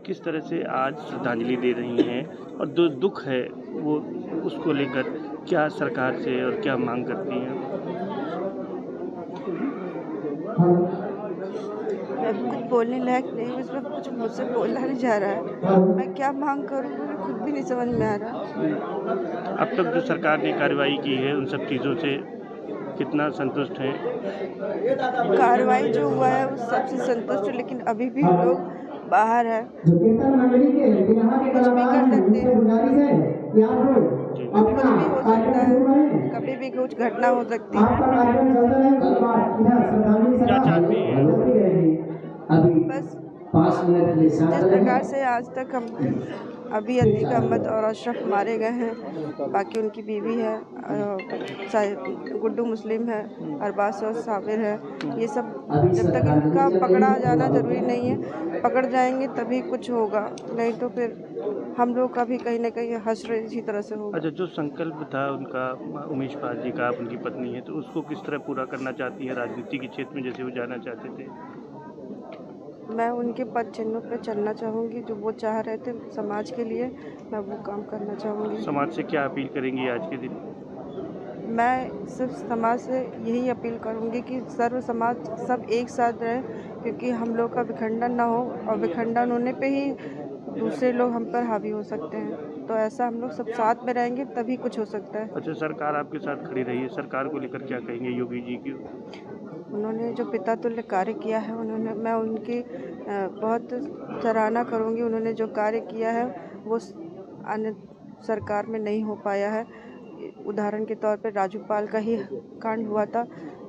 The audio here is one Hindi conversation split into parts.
किस तरह से आज श्रद्धांजलि दे रही हैं और जो दुख है वो उसको लेकर क्या सरकार से और क्या मांग करती हैं? मैं कुछ बोलने लायक नहीं हूँ, इसमें कुछ मुझसे बोला नहीं जा रहा है। मैं क्या मांग करूँ मुझे खुद भी नहीं समझ में आ रहा। अब तक जो सरकार ने कार्रवाई की है उन सब चीज़ों से कितना संतुष्ट हैं? कार्रवाई जो हुआ है उस सबसे संतुष्ट हूँ, लेकिन अभी भी लोग बाहर है, कुछ भी कर सकते हैं, कुछ भी हो सकता है, कभी भी कुछ घटना हो सकती है। क्या चाहती हैं? बस जिस प्रकार से आज तक हम अभी अतीक अहमद और अशरफ मारे गए हैं, बाकी उनकी बीवी है, गुड्डू मुस्लिम है, अरबाज और साबिर है, ये सब जब तक इनका पकड़ा जाना ज़रूरी नहीं है, पकड़ जाएंगे तभी कुछ होगा, नहीं तो फिर हम लोग का भी कहीं ना कहीं हश्र इसी तरह से होगा। अच्छा, जो संकल्प था उनका उमेश पाल जी का, आप उनकी पत्नी है, तो उसको किस तरह पूरा करना चाहती हैं राजनीति के क्षेत्र में जैसे वो जाना चाहते थे? मैं उनके पद चिन्हों पर चलना चाहूँगी, जो वो चाह रहे थे समाज के लिए, मैं वो काम करना चाहूँगी। समाज से क्या अपील करेंगी आज के दिन? मैं सिर्फ समाज से यही अपील करूँगी कि सर्व समाज सब एक साथ रहें, क्योंकि हम लोग का विखंडन ना हो, और विखंडन होने पे ही दूसरे लोग हम पर हावी हो सकते हैं। तो ऐसा हम लोग सब साथ में रहेंगे तभी कुछ हो सकता है। अच्छा, सरकार आपके साथ खड़ी रही है, सरकार को लेकर क्या कहेंगे योगी जी की? उन्होंने जो पिता तुल्य कार्य किया है, मैं उनकी बहुत सराहना करूँगी। उन्होंने जो कार्य किया है वो अन्य सरकार में नहीं हो पाया है। उदाहरण के तौर पर राजूपाल का ही कांड हुआ था,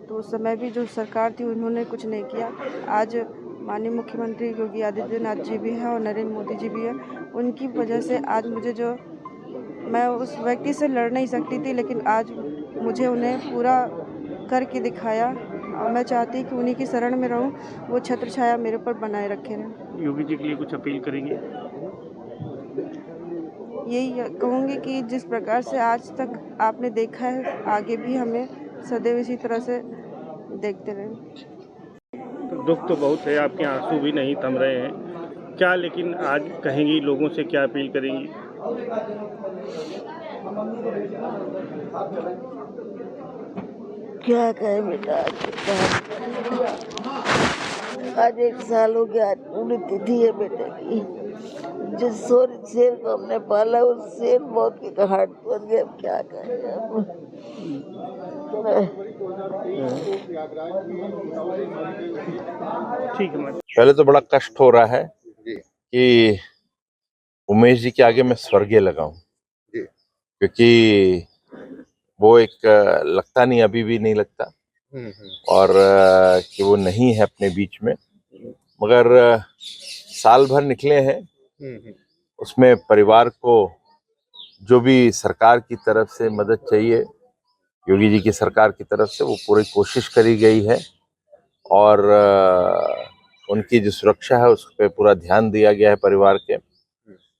तो उस समय भी जो सरकार थी उन्होंने कुछ नहीं किया। आज माननीय मुख्यमंत्री योगी आदित्यनाथ जी भी हैं और नरेंद्र मोदी जी भी हैं। उनकी वजह से आज मैं उस व्यक्ति से लड़ नहीं सकती थी, लेकिन आज मुझे उन्हें पूरा करके दिखाया, और मैं चाहती कि उन्हीं की शरण में रहूं, वो छत्र छाया मेरे पर बनाए रखे रहें। योगी जी के लिए कुछ अपील करेंगे? यही कहूँगी कि जिस प्रकार से आज तक आपने देखा है, आगे भी हमें सदैव इसी तरह से देखते रहें। तो दुख तो बहुत है, आपके आंसू भी नहीं थम रहे हैं, क्या लेकिन आज कहेंगी, लोगों से क्या अपील करेंगी? क्या कहे बेटा, आज 1 साल हो गया, पूरी तिथि है बेटे की। जिस शेर को हमने पाला उस शेर मौत के घाट पर गए, अब क्या करें अब। ठीक है। पहले तो बड़ा कष्ट हो रहा है कि उमेश जी के आगे मैं स्वर्गीय लगाऊं, क्योंकि वो एक लगता नहीं, अभी भी नहीं लगता, और कि वो नहीं है अपने बीच में, मगर साल भर निकले हैं, उसमें परिवार को जो भी सरकार की तरफ से मदद चाहिए, योगी जी की सरकार की तरफ से, वो पूरी कोशिश करी गई है, और उनकी जो सुरक्षा है उस पर पूरा ध्यान दिया गया है परिवार के।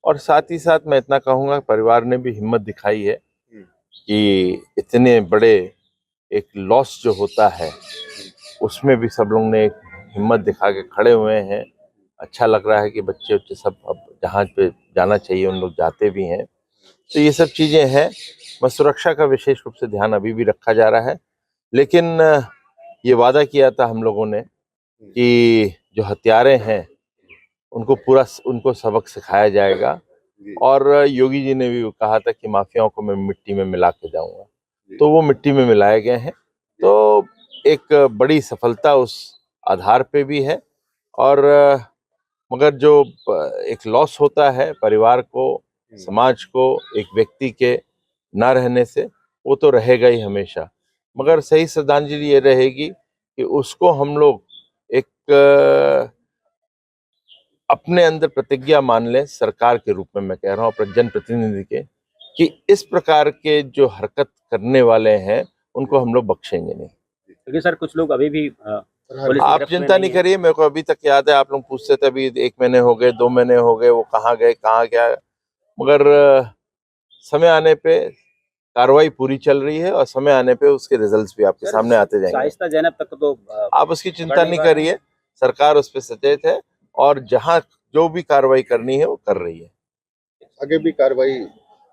और साथ ही साथ मैं इतना कहूँगा, परिवार ने भी हिम्मत दिखाई है कि इतने बड़े एक लॉस जो होता है उसमें भी सब लोग ने एक हिम्मत दिखा के खड़े हुए हैं। अच्छा लग रहा है कि बच्चे उच्चे सब अब जहाँ पे जाना चाहिए उन लोग जाते भी हैं। तो ये सब चीजें हैं, बस सुरक्षा का विशेष रूप से ध्यान अभी भी रखा जा रहा है, लेकिन ये वादा किया था हम लोगों ने कि जो हत्यारे हैं उनको सबक सिखाया जाएगा, और योगी जी ने भी कहा था कि माफियाओं को मैं मिट्टी में मिला के जाऊंगा, तो वो मिट्टी में मिलाए गए हैं। तो एक बड़ी सफलता उस आधार पे भी है, और मगर जो एक लॉस होता है परिवार को, समाज को, एक व्यक्ति के ना रहने से, वो तो रहेगा ही हमेशा। मगर सही श्रद्धांजलि ये रहेगी कि उसको हम लोग एक अपने अंदर प्रतिज्ञा मान लें, सरकार के रूप में मैं कह रहा हूँ, अपने जनप्रतिनिधि के, कि इस प्रकार के जो हरकत करने वाले हैं उनको हम लोग बख्शेंगे नहीं। क्योंकि सर कुछ लोग अभी भी आप चिंता नहीं करिए, मेरे को अभी तक याद है, आप लोग पूछते थे अभी 1 महीने हो गए, 2 महीने हो गए, वो कहाँ गए, कहाँ गया, मगर समय आने पे कार्रवाई पूरी चल रही है, और समय आने पे उसके रिजल्ट्स भी आपके सामने आते जाएंगे। शाइस्ता जैनब तक तो आप उसकी चिंता नहीं करिए, सरकार उस पर सचेत है, और जहां जो भी कार्रवाई करनी है वो कर रही है। आगे भी कार्रवाई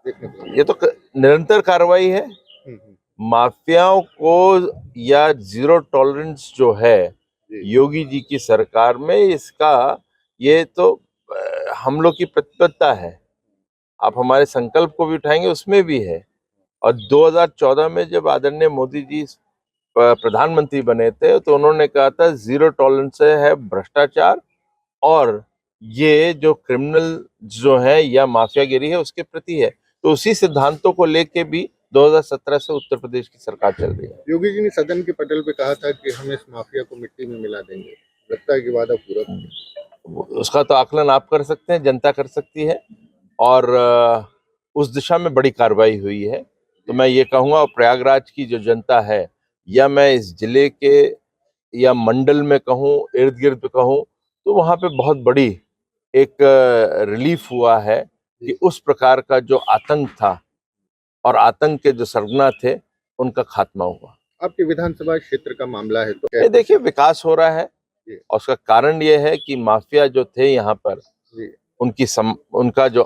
देखने को ये तो निरंतर कार्रवाई है। माफियाओं को या जीरो टॉलरेंस जो है योगी जी की सरकार में, इसका ये तो हम लोग की प्रतिबद्धता है। आप हमारे संकल्प को भी उठाएंगे, उसमें भी है। और 2014 में जब आदरणीय मोदी जी प्रधानमंत्री बने थे तो उन्होंने कहा था जीरो टॉलरेंस है भ्रष्टाचार और ये जो क्रिमिनल जो है या माफियागिरी है उसके प्रति है। तो उसी सिद्धांतों को लेके भी 2017 से उत्तर प्रदेश की सरकार चल रही है। योगी जी ने सदन के पटल पे कहा था कि हम इस माफिया को मिट्टी में मिला देंगे, लगता है कि वादा पूरा? उसका तो आकलन आप कर सकते हैं, जनता कर सकती है, और उस दिशा में बड़ी कार्रवाई हुई है। तो मैं ये कहूँगा प्रयागराज की जो जनता है, या मैं इस जिले के या मंडल में कहूँ, इर्द गिर्द कहूँ, तो वहाँ पे बहुत बड़ी एक रिलीफ हुआ है कि उस प्रकार का जो आतंक था और आतंक के जो सरगना थे उनका खात्मा हुआ। आपके विधानसभा क्षेत्र का मामला है तो देखिए विकास हो रहा है, और उसका कारण ये है कि माफिया जो थे यहाँ पर उनका जो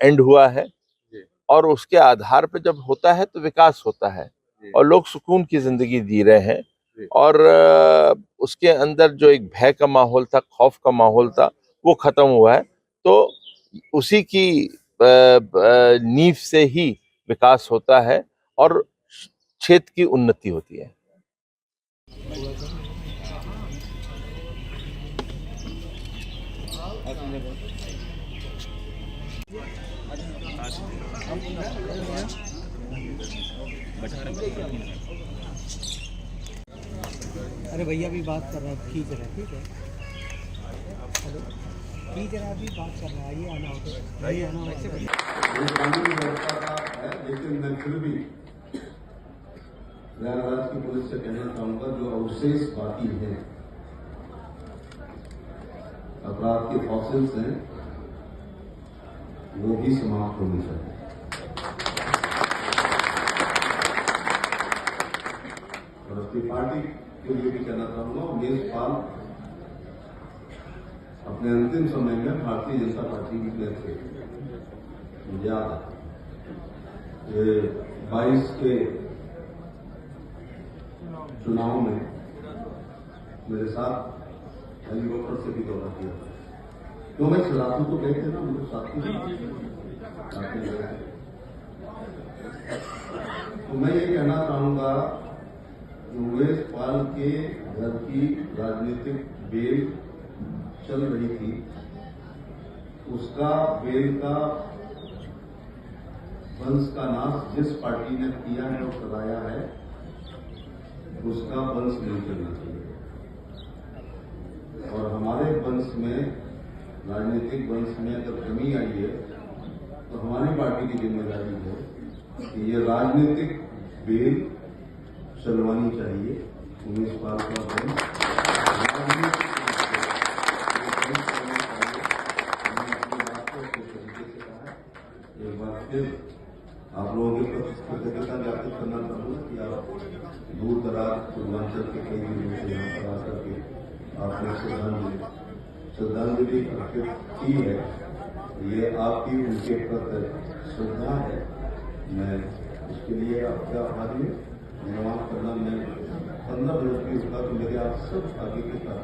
एंड हुआ है, और उसके आधार पे जब होता है तो विकास होता है और लोग सुकून की जिंदगी जी रहे हैं। और उसके अंदर जो एक भय का माहौल था, खौफ का माहौल था, वो खत्म हुआ है। तो उसी की नींव से ही विकास होता है और क्षेत्र की उन्नति होती है। अरे भैया भी बात कर रहा है, खींच रहा है, ठीक है, हेलो, खींच रहा है, अभी बात कर रहा है, ये आना होता है, ये आना होता है। ये कानून व्यवस्था का है, लेकिन मैं फिर भी प्रयागराज की पुलिस से कहना चाहूंगा, जो अवशेष बाकी हैं, अपराध के फॉसिल्स हैं, वो भी समाप्त होने चाहिए। और अपनी पार्टी के लिए भी कहना चाहूंगा, उमेश पाल अपने अंतिम समय में भारतीय जनता पार्टी में थे। मुझे याद है 22 के चुनाव में मेरे साथ हेलीकॉप्टर से भी दौरा किया था। तो मैं चलातू तो गए थे ना, मुझे साथ में गए थे। तो मैं ये कहना चाहूंगा, उमेश पाल के घर की राजनीतिक बेल चल रही थी, उसका बेल का वंश का नाश जिस पार्टी ने किया है और कराया है, उसका वंश नहीं चलना चाहिए। और हमारे वंश में, राजनीतिक वंश में अगर कमी आई है तो हमारी पार्टी की जिम्मेदारी है कि ये राजनीतिक बेल चलवानी चाहिए। उमेश पाल का वंश एक बार फिर आप लोगों के प्रति कृतज्ञता ज्ञापित करना चाहूंगा कि आप दूर दराज पूर्वांचल के कई जिलों से यहाँ पर आकर के आपने श्रद्धांजलि अर्पित की है। ये आपकी उनके प्रति श्रद्धा है। मैं इसके लिए आपका आभारी हूँ। धन्यवाद करना, मैं 15 मिनट की उसका तो मेरे आप सब आगे के साथ